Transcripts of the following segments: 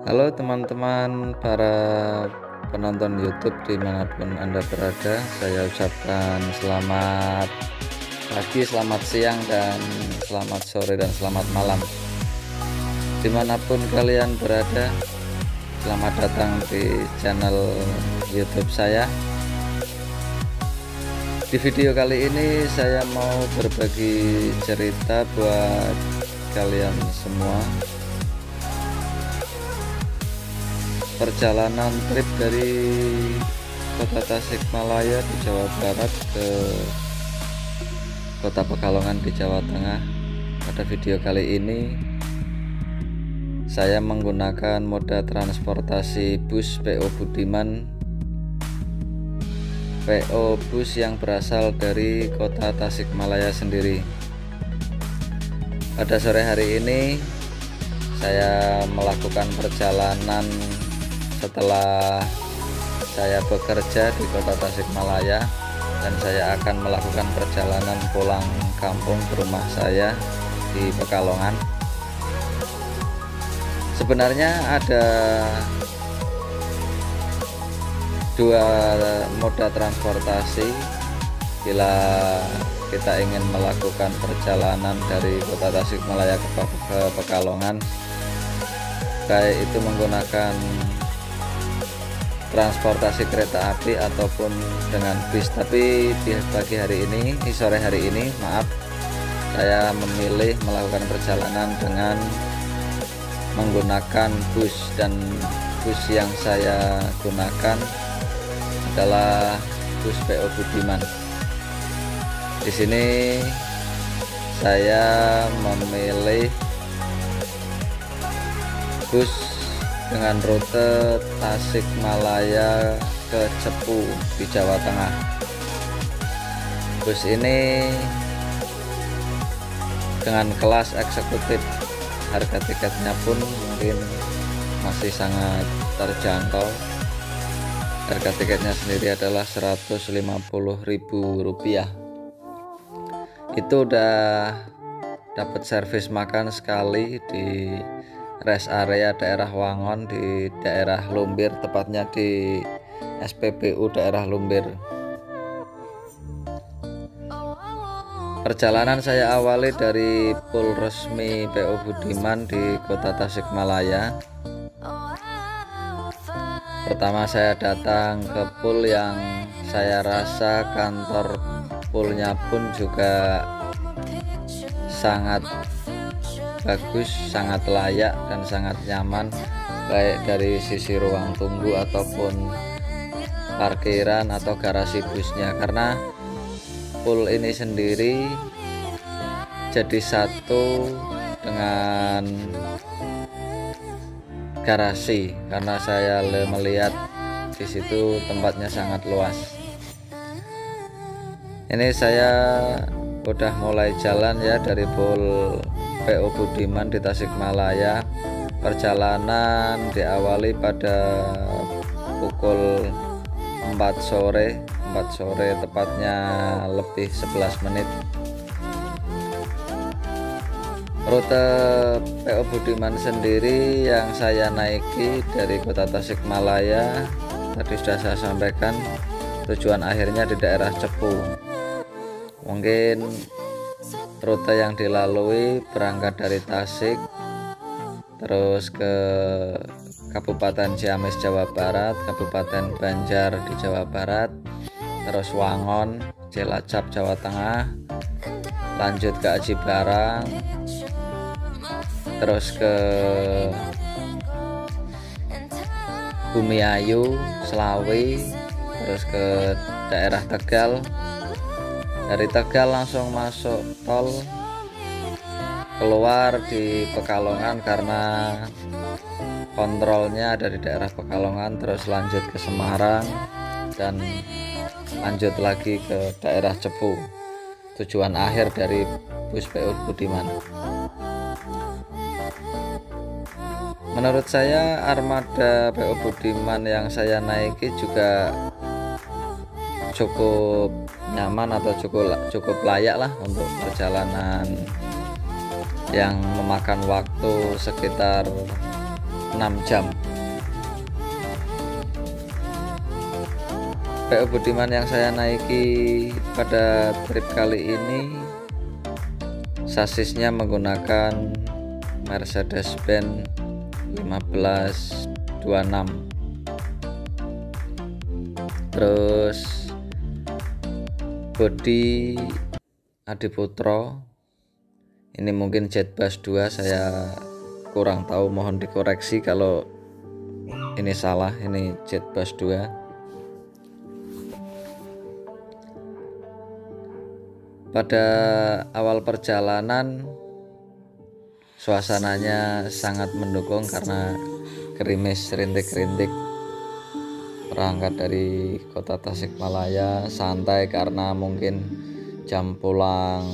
Halo teman-teman para penonton YouTube dimanapun Anda berada, saya ucapkan selamat pagi, selamat siang, dan selamat sore, dan selamat malam dimanapun kalian berada. Selamat datang di channel YouTube saya. Di video kali ini saya mau berbagi cerita buat kalian semua. Perjalanan trip dari kota Tasikmalaya di Jawa Barat ke kota Pekalongan di Jawa Tengah. Pada video kali ini saya menggunakan moda transportasi bus PO Budiman, PO bus yang berasal dari kota Tasikmalaya sendiri. Pada sore hari ini saya melakukan perjalanan setelah saya bekerja di kota Tasikmalaya, dan saya akan melakukan perjalanan pulang kampung ke rumah saya di Pekalongan. Sebenarnya ada dua moda transportasi bila kita ingin melakukan perjalanan dari kota Tasikmalaya ke Pekalongan, baik itu menggunakan transportasi kereta api ataupun dengan bis. Tapi di pagi hari ini, di sore hari ini, saya memilih melakukan perjalanan dengan menggunakan bus, dan bus yang saya gunakan adalah bus PO Budiman. Di sini saya memilih bus dengan rute Tasikmalaya ke Cepu di Jawa Tengah. Bus ini dengan kelas eksekutif, harga tiketnya pun mungkin masih sangat terjangkau. Harga tiketnya sendiri adalah Rp150.000. Itu udah dapat servis makan sekali di rest area daerah Wangon di daerah Lumbir, tepatnya di SPBU daerah Lumbir. Perjalanan saya awali dari pool resmi PO Budiman di kota Tasikmalaya. Pertama saya datang ke pool yang saya rasa kantor poolnya pun juga sangat bagus, sangat layak, dan sangat nyaman, baik dari sisi ruang tunggu ataupun parkiran atau garasi busnya, karena pool ini sendiri jadi satu dengan garasi, karena saya melihat di situ tempatnya sangat luas. Ini saya udah mulai jalan ya dari pool PO Budiman di Tasikmalaya. Perjalanan diawali pada pukul 4 sore tepatnya lebih 11 menit. Rute PO Budiman sendiri yang saya naiki dari kota Tasikmalaya tadi sudah saya sampaikan, tujuan akhirnya di daerah Cepu. Mungkin rute yang dilalui berangkat dari Tasik, terus ke Kabupaten Ciamis Jawa Barat, Kabupaten Banjar di Jawa Barat, terus Wangon, Cilacap Jawa Tengah, lanjut ke Aji Barang, terus ke Bumiayu, Slawi, terus ke daerah Tegal. Dari Tegal langsung masuk tol, keluar di Pekalongan karena kontrolnya ada di daerah Pekalongan, terus lanjut ke Semarang, dan lanjut lagi ke daerah Cepu, tujuan akhir dari bus PO Budiman. Menurut saya armada PO Budiman yang saya naiki juga cukup nyaman atau cukup layak lah untuk perjalanan yang memakan waktu sekitar 6 jam. PO Budiman yang saya naiki pada trip kali ini sasisnya menggunakan Mercedes-Benz 1526. Terus bodi Adiputro, ini mungkin Jetbus 2, saya kurang tahu, mohon dikoreksi kalau ini salah, ini Jetbus 2. Pada awal perjalanan suasananya sangat mendukung karena gerimis rintik-rintik. Berangkat dari kota Tasikmalaya santai karena mungkin jam pulang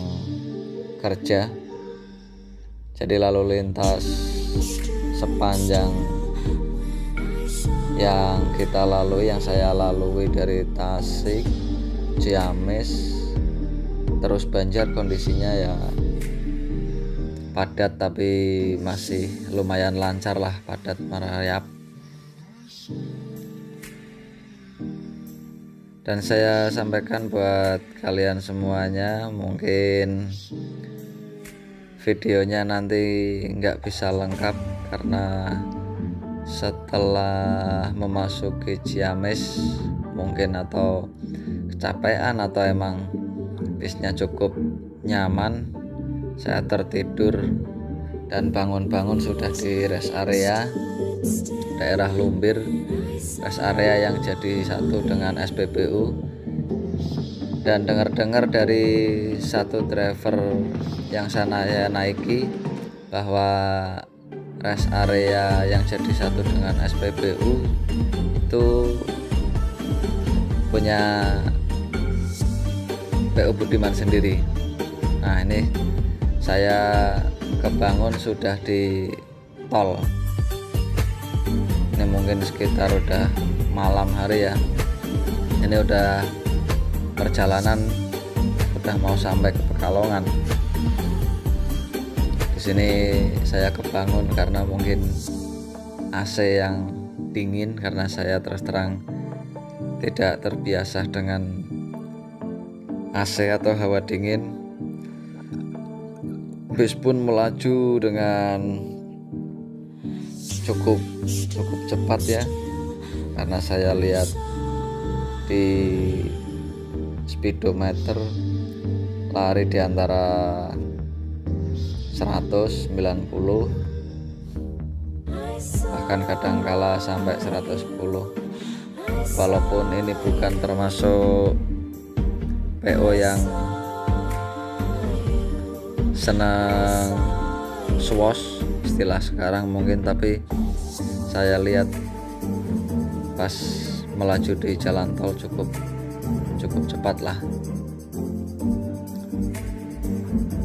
kerja. Jadi lalu lintas sepanjang yang kita lalui, yang saya lalui dari Tasik, Ciamis, terus Banjar, kondisinya ya padat tapi masih lumayan lancar lah, padat merayap. Dan saya sampaikan buat kalian semuanya, mungkin videonya nanti nggak bisa lengkap karena setelah memasuki Ciamis mungkin atau kecapean atau emang bisnya cukup nyaman, saya tertidur dan bangun-bangun sudah di rest area daerah Lumbir, rest area yang jadi satu dengan SPBU. Dan dengar-dengar dari satu driver yang saya naiki bahwa rest area yang jadi satu dengan SPBU itu punya PO Budiman sendiri. Nah, ini saya kebangun sudah di tol. Ini mungkin sekitar udah malam hari ya. Ini udah perjalanan udah mau sampai ke Pekalongan. Di sini saya kebangun karena mungkin AC yang dingin, karena saya terus terang tidak terbiasa dengan AC atau hawa dingin. Bis pun melaju dengan cukup cepat ya, karena saya lihat di speedometer lari di antara 190, bahkan kadangkala sampai 110. Walaupun ini bukan termasuk PO yang senang swash istilah sekarang mungkin, tapi saya lihat pas melaju di jalan tol cukup cepat lah.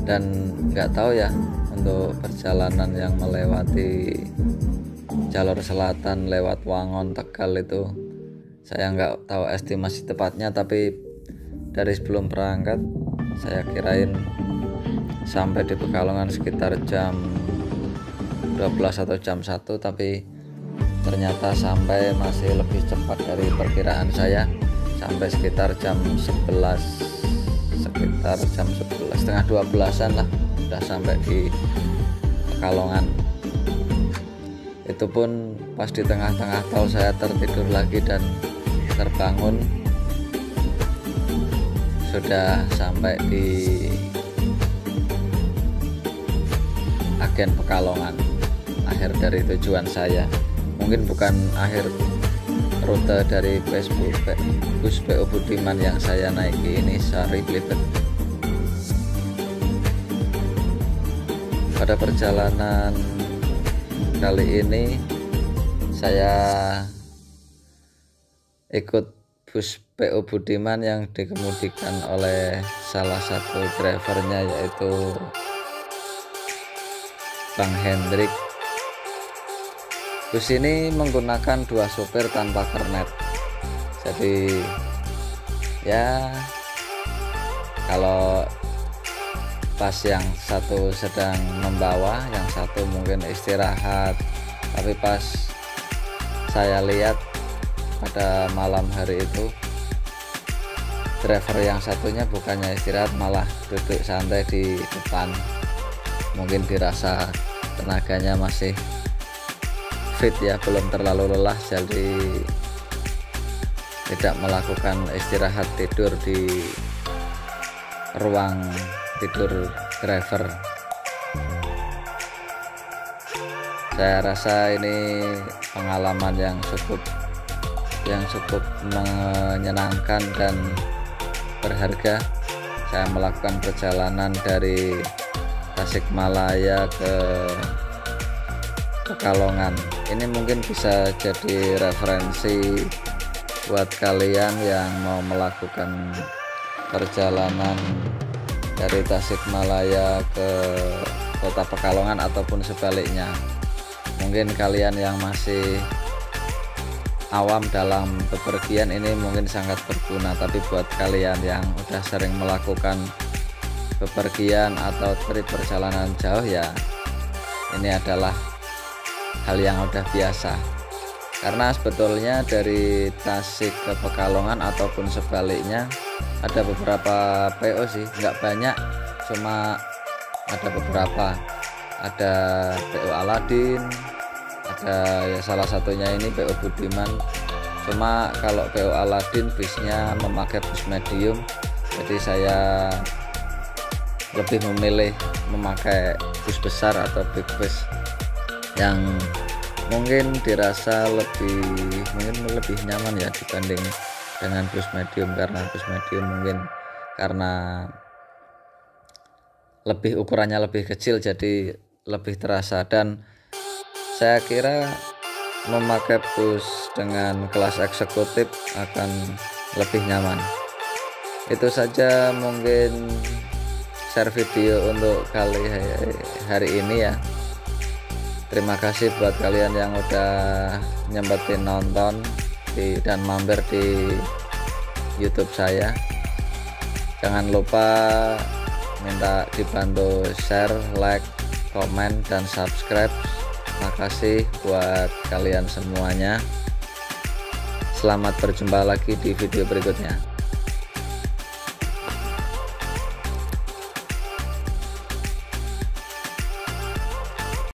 Dan nggak tahu ya, untuk perjalanan yang melewati jalur selatan lewat Wangon, Tegal itu saya nggak tahu estimasi tepatnya, tapi dari sebelum berangkat saya kirain sampai di Pekalongan sekitar jam 12 atau jam 1, tapi ternyata sampai masih lebih cepat dari perkiraan saya, sampai sekitar jam 11, sekitar jam 11 setengah 12-an lah udah sampai di Pekalongan. Itu pun pas di tengah-tengah tol saya tertidur lagi dan terbangun sudah sampai di agen Pekalongan, akhir dari tujuan saya. Mungkin bukan akhir rute dari bus PO Budiman yang saya naiki ini, Sari Blibet. Pada perjalanan kali ini saya ikut bus PO Budiman yang dikemudikan oleh salah satu drivernya, yaitu Bang Hendrik. Bus ini menggunakan 2 sopir tanpa kernet. Jadi ya kalau pas yang satu sedang membawa, yang satu mungkin istirahat Tapi pas saya lihat pada malam hari itu, driver yang satunya bukannya istirahat malah duduk santai di depan. Mungkin dirasa tenaganya masih fit ya, belum terlalu lelah, jadi tidak melakukan istirahat tidur di ruang tidur driver. Saya rasa ini pengalaman yang cukup menyenangkan dan berharga. Saya melakukan perjalanan dari Tasikmalaya ke Pekalongan. Ini mungkin bisa jadi referensi buat kalian yang mau melakukan perjalanan dari Tasikmalaya ke kota Pekalongan ataupun sebaliknya. Mungkin kalian yang masih awam dalam bepergian ini mungkin sangat berguna, tapi buat kalian yang udah sering melakukan bepergian atau trip perjalanan jauh ya, ini adalah hal yang udah biasa. Karena sebetulnya dari Tasik ke Pekalongan ataupun sebaliknya ada beberapa PO sih, nggak banyak, cuma ada beberapa. Ada PO Aladin, ada ya salah satunya ini PO Budiman. Cuma kalau PO Aladin bisnya memakai bus medium, jadi saya lebih memilih memakai bus besar atau big bus yang mungkin dirasa lebih nyaman ya dibanding dengan bus medium. Karena bus medium mungkin karena ukurannya lebih kecil jadi lebih terasa, dan saya kira memakai bus dengan kelas eksekutif akan lebih nyaman. Itu saja mungkin share video untuk kali hari ini ya. Terima kasih buat kalian yang udah nyempetin nonton dan mampir di YouTube saya. Jangan lupa minta dibantu share, like, komen, dan subscribe. Makasih buat kalian semuanya. Selamat berjumpa lagi di video berikutnya.